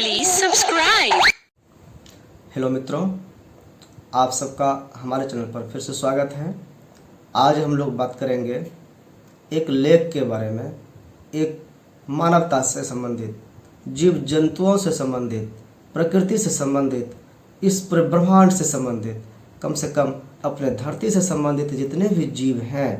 Please subscribe. Hello मित्रों, आप सबका हमारे चैनल पर फिर से स्वागत है। आज हम लोग बात करेंगे एक लेख के बारे में, एक मानवता से संबंधित, जीव जंतुओं से संबंधित, प्रकृति से संबंधित, इस ब्रह्मांड से संबंधित, कम से कम अपने धरती से संबंधित जितने भी जीव हैं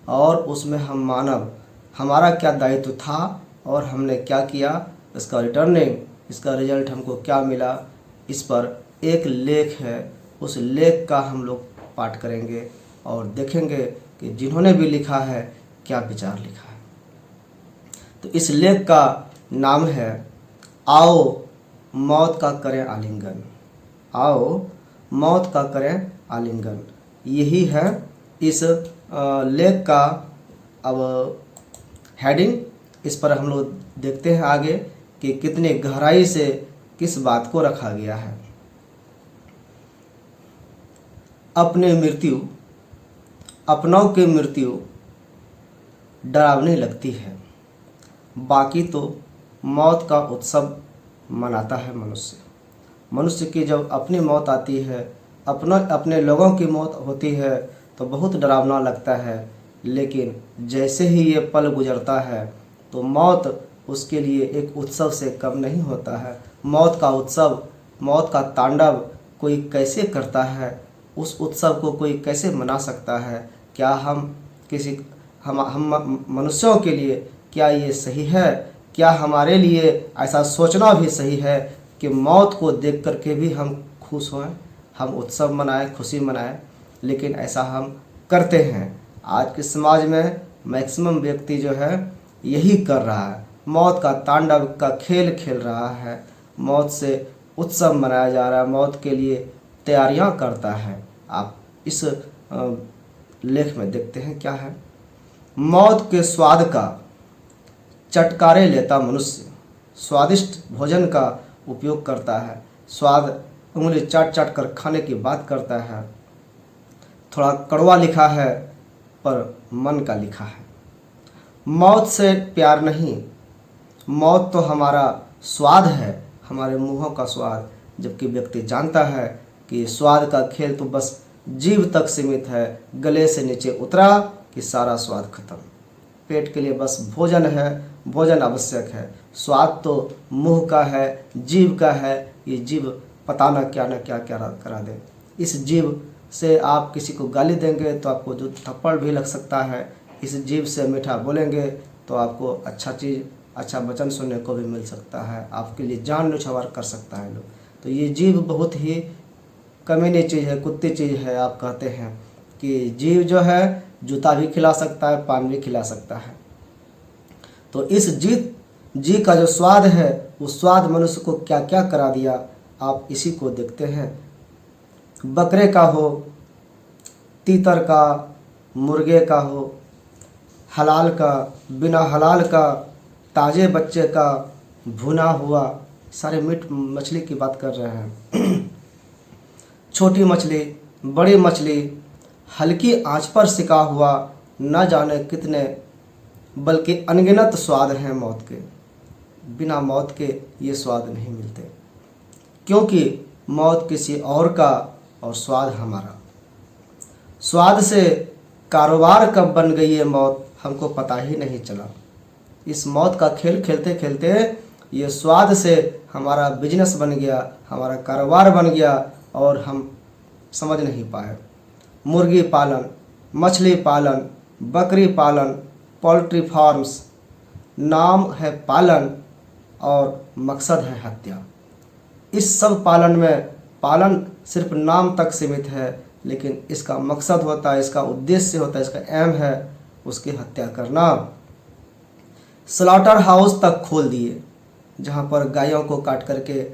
और उसमें हम मानव, हमारा क्या दायित्व था और हमने क्या किया, इसका रिटर्निंग, इसका रिजल्ट हमको क्या मिला, इस पर एक लेख है। उस लेख का हम लोग पाठ करेंगे और देखेंगे कि जिन्होंने भी लिखा है क्या विचार लिखा है। तो इस लेख का नाम है आओ मौत का करें आलिंगन। आओ मौत का करें आलिंगन, यही है इस लेख का अब हेडिंग। इस पर हम लोग देखते हैं आगे कि कितनी गहराई से किस बात को रखा गया है। अपने मृत्यु, अपनों की मृत्यु डरावनी लगती है, बाकी तो मौत का उत्सव मनाता है मनुष्य। मनुष्य की जब अपनी मौत आती है, अपने लोगों की मौत होती है तो बहुत डरावना लगता है, लेकिन जैसे ही ये पल गुजरता है तो मौत उसके लिए एक उत्सव से कम नहीं होता है। मौत का उत्सव, मौत का तांडव कोई कैसे करता है, उस उत्सव को कोई कैसे मना सकता है? क्या हम मनुष्यों के लिए क्या ये सही है? क्या हमारे लिए ऐसा सोचना भी सही है कि मौत को देख कर के भी हम खुश हों, हम उत्सव मनाएं, खुशी मनाएं? लेकिन ऐसा हम करते हैं। आज के समाज में मैक्सिमम व्यक्ति जो है यही कर रहा है, मौत का तांडव का खेल खेल रहा है, मौत से उत्सव मनाया जा रहा है, मौत के लिए तैयारियां करता है। आप इस लेख में देखते हैं क्या है। मौत के स्वाद का चटकारे लेता मनुष्य, स्वादिष्ट भोजन का उपयोग करता है, स्वाद उंगली चाट चाट कर खाने की बात करता है। थोड़ा कड़वा लिखा है पर मन का लिखा है। मौत से प्यार नहीं, मौत तो हमारा स्वाद है, हमारे मुंहों का स्वाद। जबकि व्यक्ति जानता है कि स्वाद का खेल तो बस जीभ तक सीमित है, गले से नीचे उतरा कि सारा स्वाद खत्म। पेट के लिए बस भोजन है, भोजन आवश्यक है, स्वाद तो मुंह का है, जीभ का है। ये जीभ पता न क्या करा दे। इस जीभ से आप किसी को गाली देंगे तो आपको जो थप्पड़ भी लग सकता है। इस जीभ से मीठा बोलेंगे तो आपको अच्छा वचन सुनने को भी मिल सकता है, आपके लिए जान न्यौछावर कर सकता है लोग। तो ये जीभ बहुत ही कमीनी चीज़ है, कुत्ती चीज़ है। आप कहते हैं कि जीभ जो है जूता भी खिला सकता है, पान भी खिला सकता है। तो इस जी का जो स्वाद है, उस स्वाद मनुष्य को क्या क्या करा दिया, आप इसी को देखते हैं। बकरे का हो, तीतर का, मुर्गे का हो, हलाल का, बिना हलाल का, ताज़े बच्चे का, भुना हुआ, सारे मीट मछली की बात कर रहे हैं। छोटी मछली, बड़ी मछली, हल्की आंच पर सिका हुआ, न जाने कितने, बल्कि अनगिनत स्वाद हैं मौत के। बिना मौत के ये स्वाद नहीं मिलते, क्योंकि मौत किसी और का और स्वाद हमारा। स्वाद से कारोबार कब बन गई है मौत, हमको पता ही नहीं चला। इस मौत का खेल खेलते खेलते ये स्वाद से हमारा बिजनेस बन गया, हमारा कारोबार बन गया और हम समझ नहीं पाए। मुर्गी पालन, मछली पालन, बकरी पालन, पोल्ट्री फार्म्स, नाम है पालन और मकसद है हत्या। इस सब पालन में पालन सिर्फ नाम तक सीमित है, लेकिन इसका मकसद होता है, इसका उद्देश्य होता है, इसका एम है उसकी हत्या करना। स्लॉटर हाउस तक खोल दिए, जहाँ पर गायों को काट करके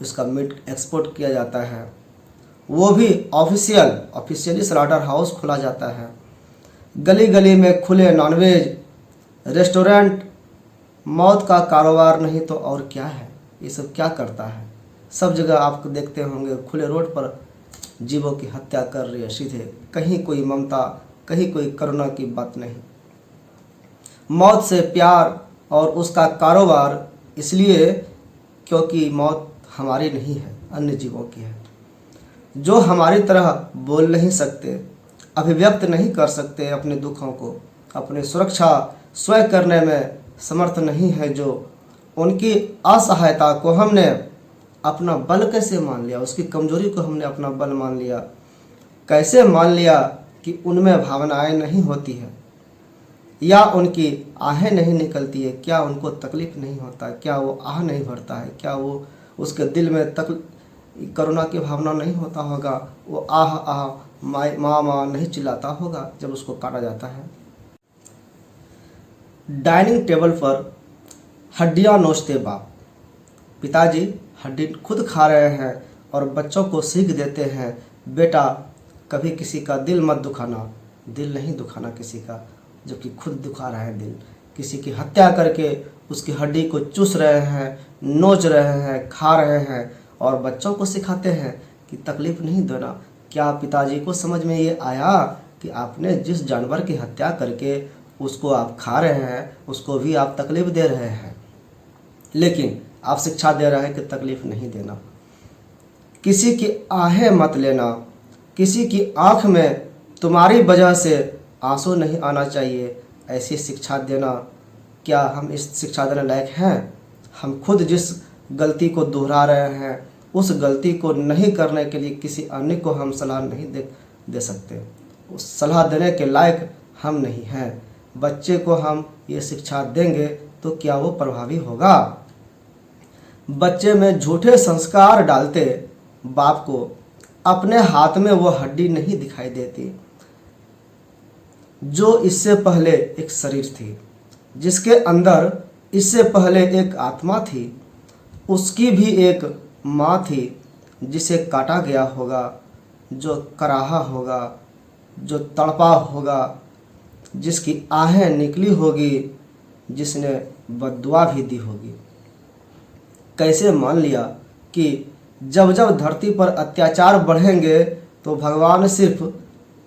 उसका मीट एक्सपोर्ट किया जाता है। वो भी ऑफिशियली स्लॉटर हाउस खोला जाता है। गली गली में खुले नॉनवेज रेस्टोरेंट। मौत का कारोबार नहीं तो और क्या है? ये सब क्या करता है? सब जगह आप देखते होंगे खुले रोड पर जीवों की हत्या कर रही है सीधे। कहीं कोई ममता, कहीं कोई करुणा की बात नहीं। मौत से प्यार और उसका कारोबार इसलिए क्योंकि मौत हमारी नहीं है, अन्य जीवों की है। जो हमारी तरह बोल नहीं सकते, अभिव्यक्त नहीं कर सकते अपने दुखों को, अपनी सुरक्षा स्वयं करने में समर्थ नहीं है, जो उनकी असहायता को हमने अपना बल कैसे मान लिया, उसकी कमजोरी को हमने अपना बल मान लिया। कैसे मान लिया कि उनमें भावनाएं नहीं होती है, या उनकी आहें नहीं निकलती है। क्या उनको तकलीफ नहीं होता? क्या वो आह नहीं भरता है? क्या वो उसके दिल में करुणा की भावना नहीं होता होगा? वो आह आह माँ माँ नहीं चिल्लाता होगा जब उसको काटा जाता है? डाइनिंग टेबल पर हड्डियां नोचते बाप। पिताजी हड्डी खुद खा रहे हैं और बच्चों को सीख देते हैं, बेटा कभी किसी का दिल मत दुखाना। दिल नहीं दुखाना किसी का, जबकि खुद दुखा रहे हैं दिल। किसी की हत्या करके उसकी हड्डी को चूस रहे हैं, नोच रहे हैं, खा रहे हैं, और बच्चों को सिखाते हैं कि तकलीफ़ नहीं देना। क्या पिताजी को समझ में ये आया कि आपने जिस जानवर की हत्या करके उसको आप खा रहे हैं, उसको भी आप तकलीफ़ दे रहे हैं, लेकिन आप शिक्षा दे रहे हैं कि तकलीफ़ नहीं देना। किसी की आहें मत लेना, किसी की आँख में तुम्हारी वजह से आंसू नहीं आना चाहिए, ऐसी शिक्षा देना। क्या हम इस शिक्षा देने लायक हैं? हम खुद जिस गलती को दोहरा रहे हैं, उस गलती को नहीं करने के लिए किसी अन्य को हम सलाह नहीं दे सकते। उस सलाह देने के लायक हम नहीं हैं। बच्चे को हम ये शिक्षा देंगे तो क्या वो प्रभावी होगा? बच्चे में झूठे संस्कार डालते बाप को अपने हाथ में वो हड्डी नहीं दिखाई देती जो इससे पहले एक शरीर थी, जिसके अंदर इससे पहले एक आत्मा थी। उसकी भी एक माँ थी जिसे काटा गया होगा, जो कराहा होगा, जो तड़पा होगा, जिसकी आहें निकली होगी, जिसने बद्दुआ भी दी होगी। कैसे मान लिया कि जब जब धरती पर अत्याचार बढ़ेंगे तो भगवान सिर्फ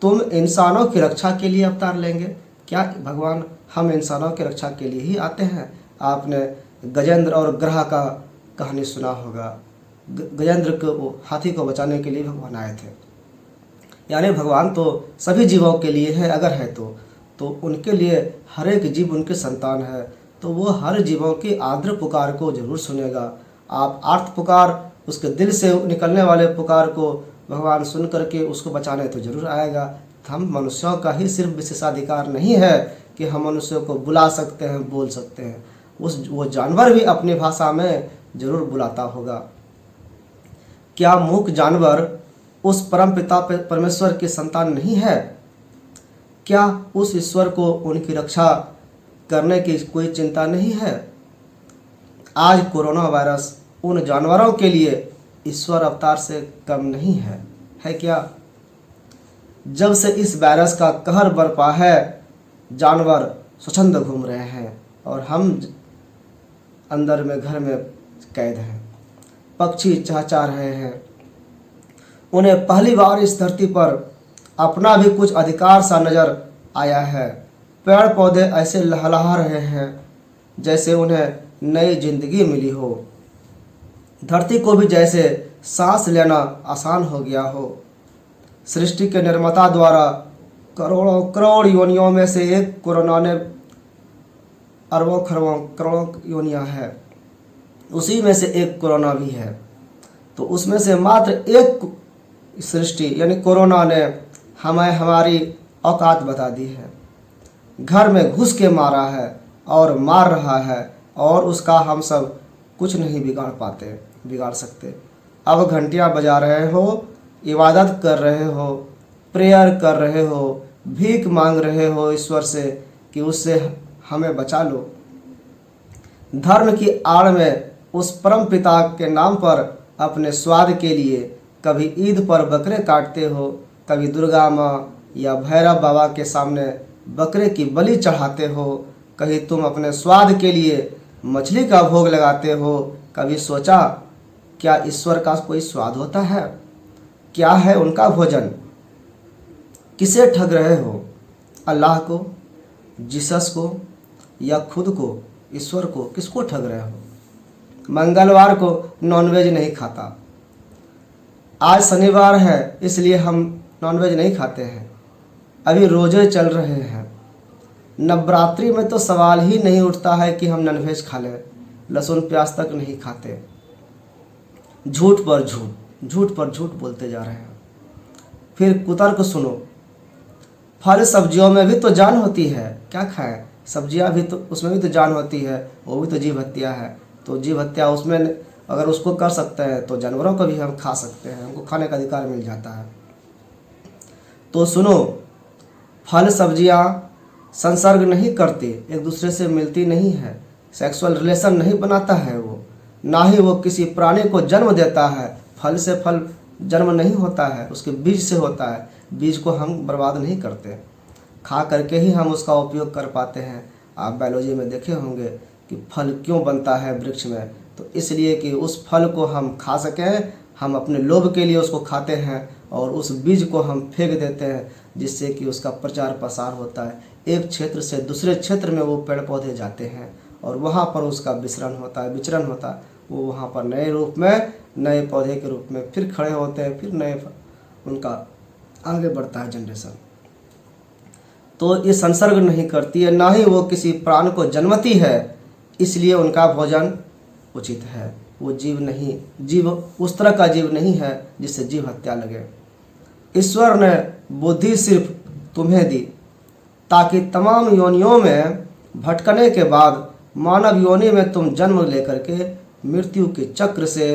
तुम इंसानों की रक्षा के लिए अवतार लेंगे? क्या भगवान हम इंसानों की रक्षा के लिए ही आते हैं? आपने गजेंद्र और ग्रह का कहानी सुना होगा। गजेंद्र को हाथी को बचाने के लिए भगवान आए थे। यानी भगवान तो सभी जीवों के लिए है, अगर है तो उनके लिए हर एक जीव उनके संतान है, तो वो हर जीवों की आर्द्र पुकार को जरूर सुनेगा। आप आर्त पुकार, उसके दिल से निकलने वाले पुकार को भगवान सुन करके उसको बचाने तो जरूर आएगा। हम मनुष्यों का ही सिर्फ विशेषाधिकार नहीं है कि हम मनुष्यों को बुला सकते हैं, बोल सकते हैं। वो जानवर भी अपनी भाषा में जरूर बुलाता होगा। क्या मूक जानवर उस परम पिता परमेश्वर की संतान नहीं है? क्या उस ईश्वर को उनकी रक्षा करने की कोई चिंता नहीं है? आज कोरोना वायरस उन जानवरों के लिए ईश्वर अवतार से कम नहीं है क्या? जब से इस वायरस का कहर बरपा है, जानवर स्वच्छंद घूम रहे हैं और हम अंदर में घर में कैद हैं। पक्षी चहचहा रहे हैं। उन्हें पहली बार इस धरती पर अपना भी कुछ अधिकार सा नजर आया है। पेड़ पौधे ऐसे लहलहा रहे हैं जैसे उन्हें नई जिंदगी मिली हो। धरती को भी जैसे सांस लेना आसान हो गया हो। सृष्टि के निर्माता द्वारा करोड़ों करोड़ योनियों में से एक कोरोना ने अरबों खरबों करोड़ों योनियां है, उसी में से एक कोरोना भी है। तो उसमें से मात्र एक सृष्टि यानी कोरोना ने हमें हमारी औकात बता दी है। घर में घुस के मारा है और मार रहा है, और उसका हम सब कुछ नहीं बिगाड़ सकते। अब घंटियां बजा रहे हो, इबादत कर रहे हो, प्रेयर कर रहे हो, भीख मांग रहे हो ईश्वर से कि उससे हमें बचा लो। धर्म की आड़ में उस परम पिता के नाम पर अपने स्वाद के लिए कभी ईद पर बकरे काटते हो, कभी दुर्गा माँ या भैरव बाबा के सामने बकरे की बलि चढ़ाते हो, कहीं तुम अपने स्वाद के लिए मछली का भोग लगाते हो। कभी सोचा क्या ईश्वर का कोई स्वाद होता है? क्या है उनका भोजन? किसे ठग रहे हो? अल्लाह को, जीसस को, या खुद को, ईश्वर को? किसको ठग रहे हो? मंगलवार को नॉनवेज नहीं खाता। आज शनिवार है इसलिए हम नॉनवेज नहीं खाते हैं। अभी रोजे चल रहे हैं। नवरात्रि में तो सवाल ही नहीं उठता है कि हम नॉनवेज खा लें। लहसुन प्याज तक नहीं खाते। झूठ पर झूठ, झूठ पर झूठ बोलते जा रहे हैं। फिर कुतर्क सुनो, फल सब्जियों में भी तो जान होती है, क्या खाएं? सब्जियां भी तो, उसमें भी तो जान होती है, वो भी तो जीव हत्या है। तो जीव हत्या उसमें अगर उसको कर सकते हैं तो जानवरों को भी हम खा सकते हैं, हमको खाने का अधिकार मिल जाता है। तो सुनो, फल सब्जियां संसर्ग नहीं करती, एक दूसरे से मिलती नहीं है, सेक्सुअल रिलेशन नहीं बनाता है वो, ना ही वो किसी प्राणी को जन्म देता है। फल से फल जन्म नहीं होता है, उसके बीज से होता है। बीज को हम बर्बाद नहीं करते, खा करके ही हम उसका उपयोग कर पाते हैं। आप बायोलॉजी में देखे होंगे कि फल क्यों बनता है वृक्ष में, तो इसलिए कि उस फल को हम खा सकें। हम अपने लोभ के लिए उसको खाते हैं और उस बीज को हम फेंक देते हैं, जिससे कि उसका प्रचार प्रसार होता है। एक क्षेत्र से दूसरे क्षेत्र में वो पेड़ पौधे जाते हैं और वहाँ पर उसका विचरण होता है। वो वहाँ पर नए रूप में, नए पौधे के रूप में फिर खड़े होते हैं, फिर नए उनका आगे बढ़ता है जनरेशन। तो ये संसर्ग नहीं करती है, ना ही वो किसी प्राण को जन्मती है, इसलिए उनका भोजन उचित है। वो जीव उस तरह का जीव नहीं है जिससे जीव हत्या लगे। ईश्वर ने बुद्धि सिर्फ तुम्हें दी ताकि तमाम योनियों में भटकने के बाद मानव योनि में तुम जन्म लेकर के मृत्यु के चक्र से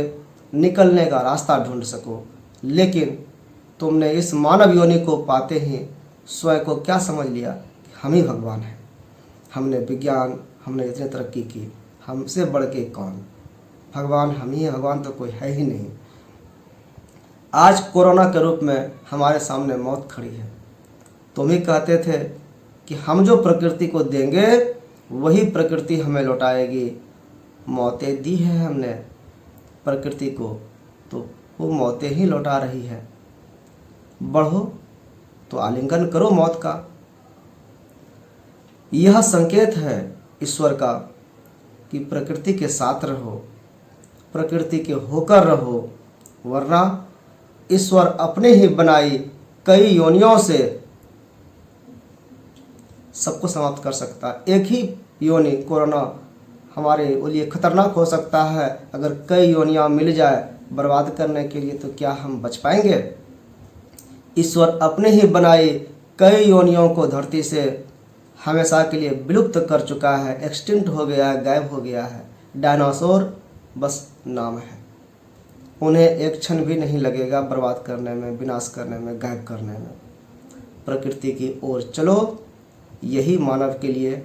निकलने का रास्ता ढूंढ सको। लेकिन तुमने इस मानव योनि को पाते ही स्वयं को क्या समझ लिया कि हम ही भगवान हैं। हमने विज्ञान, हमने इतनी तरक्की की, हमसे बढ़ के कौन? भगवान हम ही हैं, भगवान तो कोई है ही नहीं। आज कोरोना के रूप में हमारे सामने मौत खड़ी है। तुम ही कहते थे कि हम जो प्रकृति को देंगे वही प्रकृति हमें लौटाएगी। मौतें दी है हमने प्रकृति को, तो वो मौतें ही लौटा रही है। बढ़ो तो आलिंगन करो मौत का। यह संकेत है ईश्वर का कि प्रकृति के साथ रहो, प्रकृति के होकर रहो, वरना ईश्वर अपने ही बनाई कई योनियों से सबको समाप्त कर सकता है। एक ही योनि कोरोना हमारे लिए खतरनाक हो सकता है। अगर कई योनियां मिल जाए बर्बाद करने के लिए, तो क्या हम बच पाएंगे? ईश्वर अपने ही बनाई कई योनियों को धरती से हमेशा के लिए विलुप्त कर चुका है, एक्सटिंक्ट हो गया है, गायब हो गया है। डायनासोर बस नाम है। उन्हें एक क्षण भी नहीं लगेगा बर्बाद करने में, विनाश करने में, गायब करने में। प्रकृति की ओर चलो, यही मानव के लिए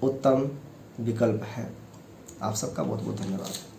उत्तम विकल्प है। आप सबका बहुत बहुत धन्यवाद।